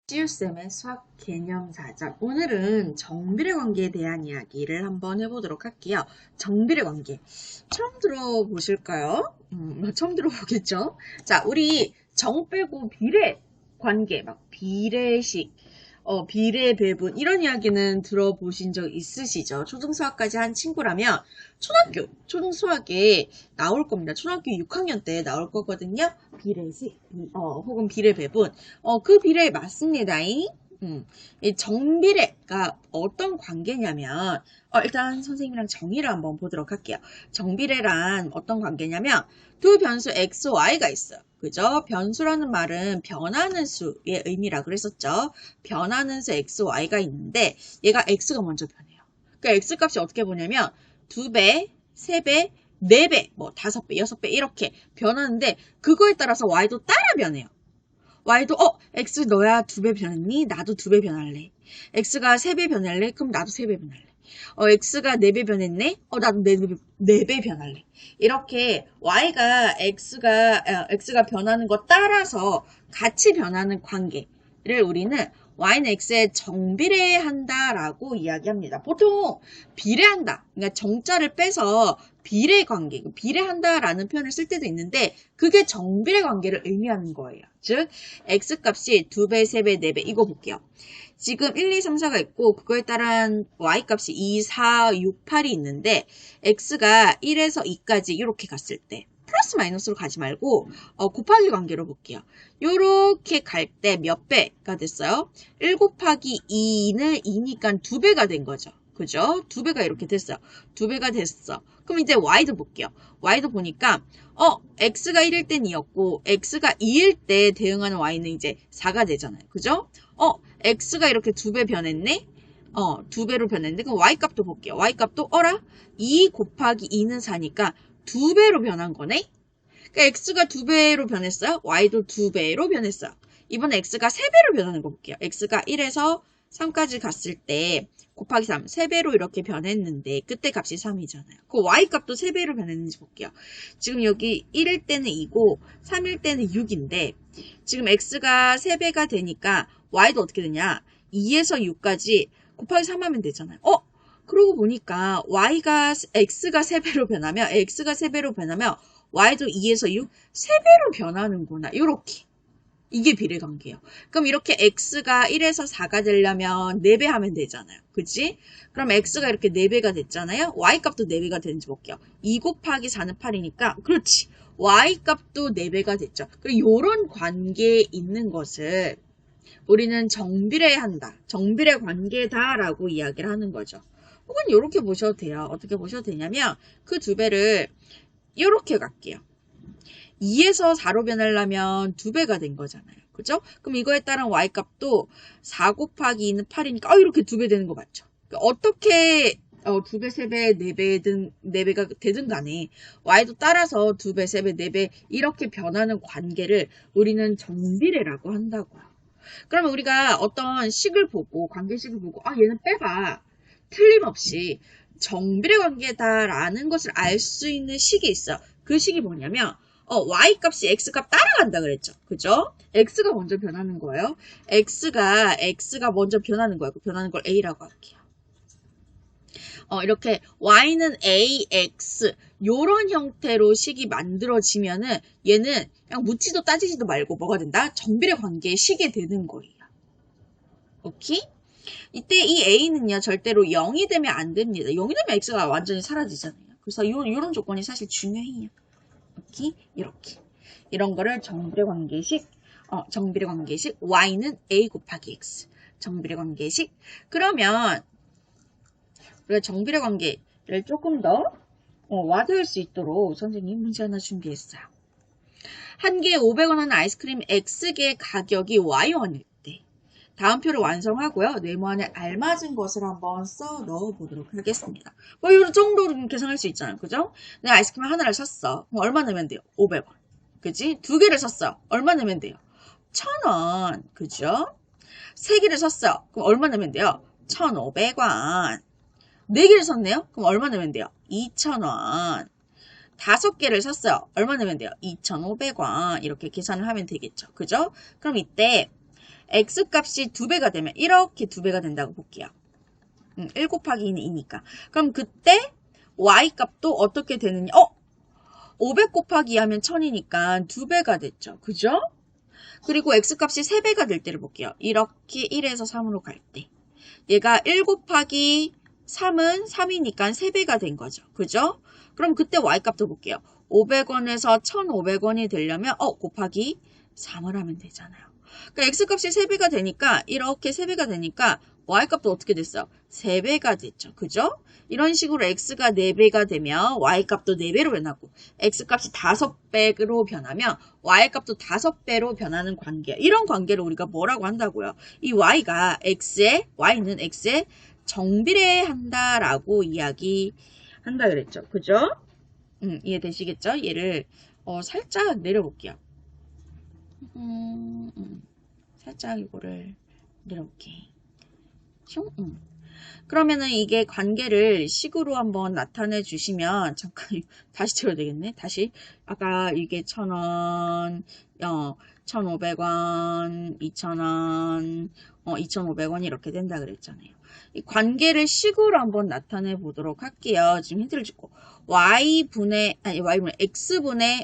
시우쌤의 수학 개념 사전. 오늘은 정비례 관계에 대한 이야기를 한번 해보도록 할게요. 정비례 관계. 처음 들어보실까요? 처음 들어보겠죠? 자, 우리 정 빼고 비례 관계, 막 비례식, 비례 배분, 이런 이야기는 들어보신 적 있으시죠? 초등수학까지 한 친구라면 초등수학에 나올 겁니다. 초등학교 6학년 때 나올 거거든요. 비례식, 혹은 비례 배분. 그 비례 맞습니다잉. 이 정비례가 어떤 관계냐면, 일단 선생님이랑 정의를 한번 보도록 할게요. 정비례란 어떤 관계냐면, 두 변수 x, y가 있어요. 그죠? 변수라는 말은 변하는 수의 의미라 그랬었죠. 변하는 수 x, y가 있는데, 얘가 x가 먼저 변해요. 그러니까 x 값이 어떻게 보냐면, 2배, 3배, 4배, 뭐 5배, 6배 이렇게 변하는데, 그거에 따라서 y도 따라 변해요. y도 x 너야 2배 변했니? 나도 2배 변할래. x가 3배 변할래? 그럼 나도 3배 변할래. x가 4배 변했네? 나도 4배 변할래. 이렇게 x가 변하는 거 따라서 같이 변하는 관계를 우리는 y는 x에 정비례한다라고 이야기합니다. 보통 비례한다, 그러니까 정자를 빼서 비례 관계, 비례한다라는 표현을 쓸 때도 있는데 그게 정비례 관계를 의미하는 거예요. 즉 x값이 2배, 3배, 4배 이거 볼게요. 지금 1, 2, 3, 4가 있고 그거에 따른 y값이 2, 4, 6, 8이 있는데 x가 1에서 2까지 이렇게 갔을 때 플러스 마이너스로 가지 말고 곱하기 관계로 볼게요. 요렇게 갈 때 몇 배가 됐어요? 1 곱하기 2는 2니까 2배가 된 거죠. 그죠? 2배가 이렇게 됐어요. 2배가 됐어. 그럼 이제 y도 볼게요. y도 보니까 x가 1일 땐 2였고 x가 2일 때 대응하는 y는 이제 4가 되잖아요. 그죠? x가 이렇게 2배 변했네? 2배로 변했는데 그럼 y값도 볼게요. y값도 2 곱하기 2는 4니까 2배로 변한 거네? 그러니까 x가 2배로 변했어요. y도 2배로 변했어요. 이번에 x가 3배로 변하는 거 볼게요. x가 1에서 3까지 갔을 때 곱하기 3, 3배로 이렇게 변했는데 그때 값이 3이잖아요. 그 y값도 3배로 변했는지 볼게요. 지금 여기 1일 때는 2고 3일 때는 6인데 지금 x가 3배가 되니까 y도 어떻게 되냐? 2에서 6까지 곱하기 3 하면 되잖아요. 그러고 보니까 x가 3배로 변하면 y도 2에서 6, 3배로 변하는구나. 요렇게. 이게 비례관계예요. 그럼 이렇게 x가 1에서 4가 되려면 4배 하면 되잖아요. 그치? 그럼 x가 이렇게 4배가 됐잖아요. y값도 4배가 되는지 볼게요. 2 곱하기 4는 8이니까 그렇지. y값도 4배가 됐죠. 그리고 이런 관계에 있는 것을 우리는 정비례한다. 정비례 관계다라고 이야기를 하는 거죠. 혹은 이렇게 보셔도 돼요. 어떻게 보셔도 되냐면 그 2배를 이렇게 갈게요. 2에서 4로 변하려면 2배가 된 거잖아요. 그죠? 그럼 이거에 따른 y값도 4 곱하기 2는 8이니까 이렇게 2배 되는 거 맞죠? 그러니까 어떻게 2배, 3배, 4배가 되든 간에 y도 따라서 2배, 3배, 4배 이렇게 변하는 관계를 우리는 정비례라고 한다고요. 그러면 우리가 어떤 식을 보고 관계식을 보고 얘는 빼봐. 틀림없이 정비례 관계다라는 것을 알 수 있는 식이 있어요. 그 식이 뭐냐면 y값이 x값 따라간다 그랬죠. 그죠? x가 먼저 변하는 거예요. x가 먼저 변하는 거예요. 변하는 걸 a라고 할게요. 이렇게 y는 ax 요런 형태로 식이 만들어지면은 얘는 그냥 묻지도 따지지도 말고 뭐가 된다? 정비례 관계의 식이 되는 거예요. 오케이? 이때 이 a는요 절대로 0이 되면 안 됩니다. 0이 되면 x가 완전히 사라지잖아요. 그래서 요런 조건이 사실 중요해요. 오케이? 이렇게 이런 거를 정비례 관계식 y는 a 곱하기 x 정비례 관계식. 그러면 우리가 정비례 관계를 조금 더 와닿을 수 있도록 선생님 문제 하나 준비했어요. 한 개에 500원 하는 아이스크림 X개의 가격이 Y원일 때 다음 표를 완성하고요. 네모안에 알맞은 것을 한번 써 넣어보도록 하겠습니다. 이 정도로 계산할 수 있잖아요. 그죠? 내가 아이스크림 하나를 샀어. 그럼 얼마 내면 돼요? 500원. 그지? 2개를 샀어요. 얼마 내면 돼요? 1000원. 그죠? 3개를 샀어요. 그럼 얼마 내면 돼요? 1500원. 4개를 샀네요? 그럼 얼마 내면 돼요? 2000원. 5개를 샀어요. 얼마 내면 돼요? 2,500원. 이렇게 계산을 하면 되겠죠. 그죠? 그럼 이때 x값이 2배가 되면 이렇게 2배가 된다고 볼게요. 1 곱하기 2는 2니까. 그럼 그때 y값도 어떻게 되느냐? 500 곱하기 2 하면 1000이니까 2배가 됐죠. 그죠? 그리고 x값이 3배가 될 때를 볼게요. 이렇게 1에서 3으로 갈 때. 얘가 1 곱하기 3은 3이니까 3배가 된 거죠. 그죠? 그럼 그때 y값도 볼게요. 500원에서 1500원이 되려면 곱하기 3을 하면 되잖아요. 그러니까 x값이 3배가 되니까 이렇게 3배가 되니까 y값도 어떻게 됐어요? 3배가 됐죠. 그죠? 이런 식으로 x가 4배가 되면 y값도 4배로 변하고 x값이 5배로 변하면 y값도 5배로 변하는 관계. 이런 관계를 우리가 뭐라고 한다고요? 이 y는 x에 정비례한다라고 이야기한다 그랬죠. 그죠? 이해되시겠죠? 얘를 살짝 내려볼게요. 살짝 이거를 내려볼게. 그러면은 이게 관계를 식으로 한번 나타내 주시면 잠깐 다시 채워야 되겠네. 다시 아까 이게 1000원, 1500원, 2000원, 2500원 이렇게 된다 그랬잖아요. 이 관계를 식으로 한번 나타내 보도록 할게요. 지금 힌트를 주고 x분의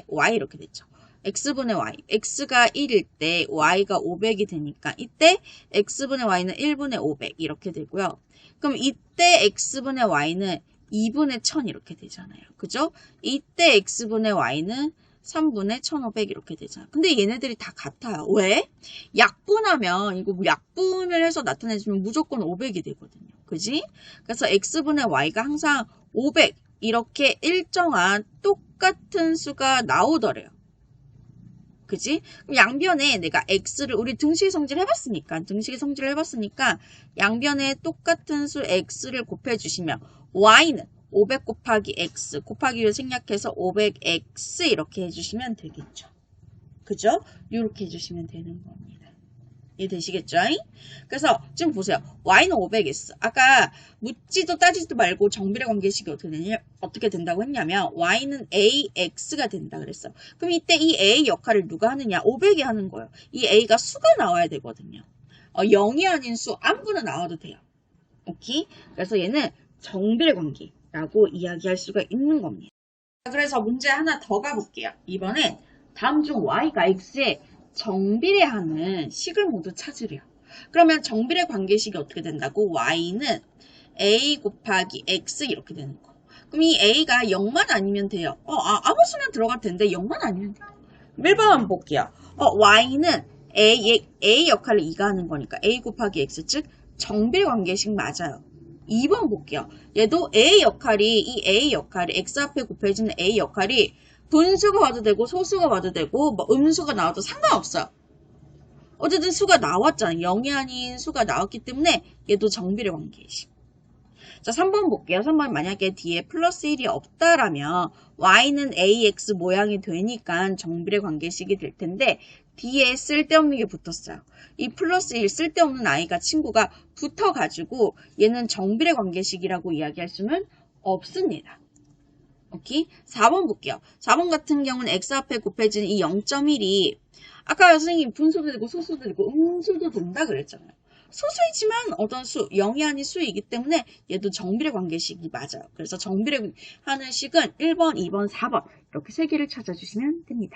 y 이렇게 됐죠. x분의 y, x가 1일 때 y가 500이 되니까 이때 x분의 y는 1분의 500 이렇게 되고요. 그럼 이때 x분의 y는 2분의 1000 이렇게 되잖아요. 그죠? 이때 x분의 y는 3분의 1500 이렇게 되잖아요. 근데 얘네들이 다 같아요. 왜? 약분하면 이거 약분을 해서 나타내주면 무조건 500이 되거든요. 그지? 그래서 x분의 y가 항상 500 이렇게 일정한 똑같은 수가 나오더래요. 그지? 양변에 내가 x를 우리 등식의 성질을 해봤으니까 양변에 똑같은 수 x를 곱해주시면 y는 500 곱하기 x 곱하기를 생략해서 500x 이렇게 해주시면 되겠죠. 그죠? 이렇게 해주시면 되는 겁니다. 이해되시겠죠? 그래서 지금 보세요. y는 500x. 아까 묻지도 따지지도 말고 정비례 관계식이 어떻게 된다고 했냐면 y는 ax가 된다 그랬어. 그럼 이때 이 a 역할을 누가 하느냐? 500이 하는 거예요. 이 a가 수가 나와야 되거든요. 0이 아닌 수 안분은 나와도 돼요. 오케이? 그래서 얘는 정비례 관계라고 이야기할 수가 있는 겁니다. 그래서 문제 하나 더 가볼게요. 이번엔 다음 중 y가 x에 정비례하는 식을 모두 찾으래요. 그러면 정비례 관계식이 어떻게 된다고? y는 a 곱하기 x 이렇게 되는 거. 그럼 이 a가 0만 아니면 돼요. 아무 수만 들어가도 되는데 0만 아니면 돼요. 1번 한번 볼게요. y는 a 역할을 2가 하는 거니까 a 곱하기 x 즉 정비례 관계식 맞아요. 2번 볼게요. 얘도 이 a 역할이 x 앞에 곱해지는 a 역할이 분수가 와도 되고 소수가 와도 되고 뭐 음수가 나와도 상관없어요. 어쨌든 수가 나왔잖아요. 0이 아닌 수가 나왔기 때문에 얘도 정비례 관계식. 자, 3번 볼게요. 3번 만약에 뒤에 플러스 1이 없다라면 y는 ax 모양이 되니까 정비례 관계식이 될 텐데 뒤에 쓸데없는 게 붙었어요. 이 플러스 1 쓸데없는 i가 친구가 붙어가지고 얘는 정비례 관계식이라고 이야기할 수는 없습니다. 오케이? 4번 볼게요. 4번 같은 경우는 x 앞에 곱해지는 이 0.1이 아까 선생님 분수도 되고 소수도 되고 음수도 된다 그랬잖아요. 소수이지만 어떤 수, 0이 아닌 수이기 때문에 얘도 정비례 관계식이 맞아요. 그래서 정비례 하는 식은 1번, 2번, 4번 이렇게 3개를 찾아주시면 됩니다.